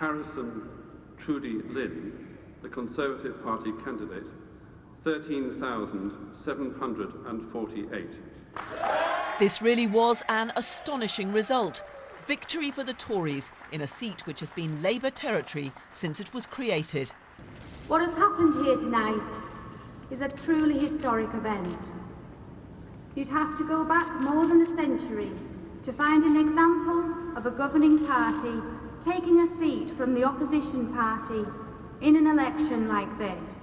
Harrison Trudy Lynn, the Conservative Party candidate, 13,748. This really was an astonishing result. Victory for the Tories in a seat which has been Labour territory since it was created. What has happened here tonight is a truly historic event. You'd have to go back more than a century to find an example of a governing party taking a seat from the opposition party in an election like this.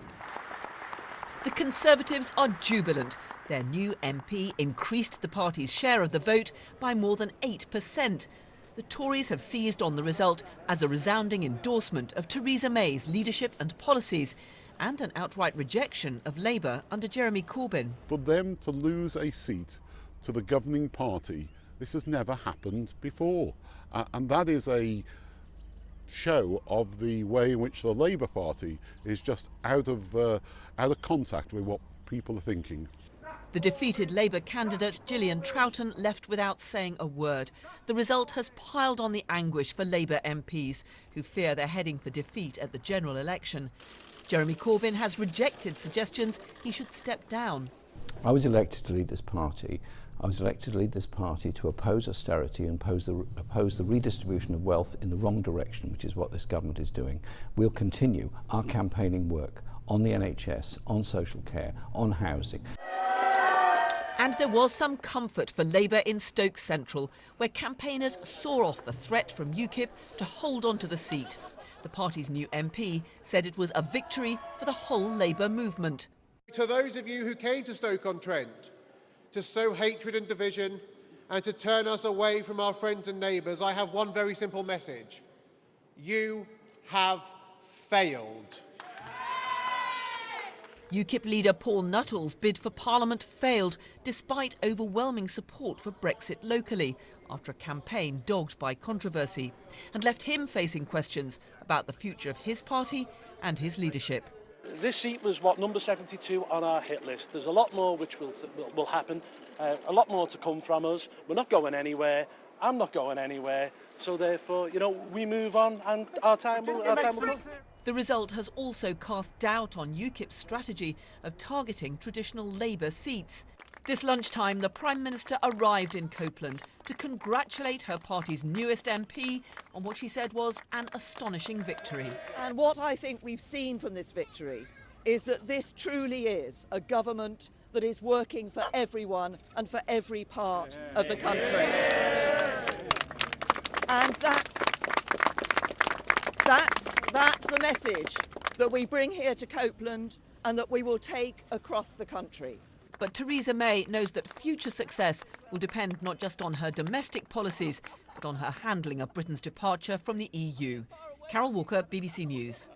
The Conservatives are jubilant. Their new MP increased the party's share of the vote by more than 8%. The Tories have seized on the result as a resounding endorsement of Theresa May's leadership and policies, and an outright rejection of Labour under Jeremy Corbyn. For them to lose a seat to the governing party, this has never happened before. And that is a show of the way in which the Labour Party is just out of contact with what people are thinking. The defeated Labour candidate Gillian Troughton left without saying a word. The result has piled on the anguish for Labour MPs, who fear they're heading for defeat at the general election. Jeremy Corbyn has rejected suggestions he should step down. I was elected to lead this party. I was elected to lead this party to oppose austerity and oppose the redistribution of wealth in the wrong direction, which is what this government is doing. We'll continue our campaigning work on the NHS, on social care, on housing. And there was some comfort for Labour in Stoke Central, where campaigners saw off the threat from UKIP to hold on to the seat. The party's new MP said it was a victory for the whole Labour movement. To those of you who came to Stoke-on-Trent to sow hatred and division and to turn us away from our friends and neighbours, I have one very simple message. You have failed. UKIP leader Paul Nuttall's bid for Parliament failed, despite overwhelming support for Brexit locally, after a campaign dogged by controversy, and left him facing questions about the future of his party and his leadership. This seat was, number 72 on our hit list. There's a lot more which will happen, a lot more to come from us. We're not going anywhere. I'm not going anywhere. So therefore, we move on and our time will come. The result has also cast doubt on UKIP's strategy of targeting traditional Labour seats. This lunchtime, the Prime Minister arrived in Copeland to congratulate her party's newest MP on what she said was an astonishing victory. And what I think we've seen from this victory is that this truly is a government that is working for everyone and for every part of the country. And that's the message that we bring here to Copeland and that we will take across the country. But Theresa May knows that future success will depend not just on her domestic policies, but on her handling of Britain's departure from the EU. Carol Walker, BBC News.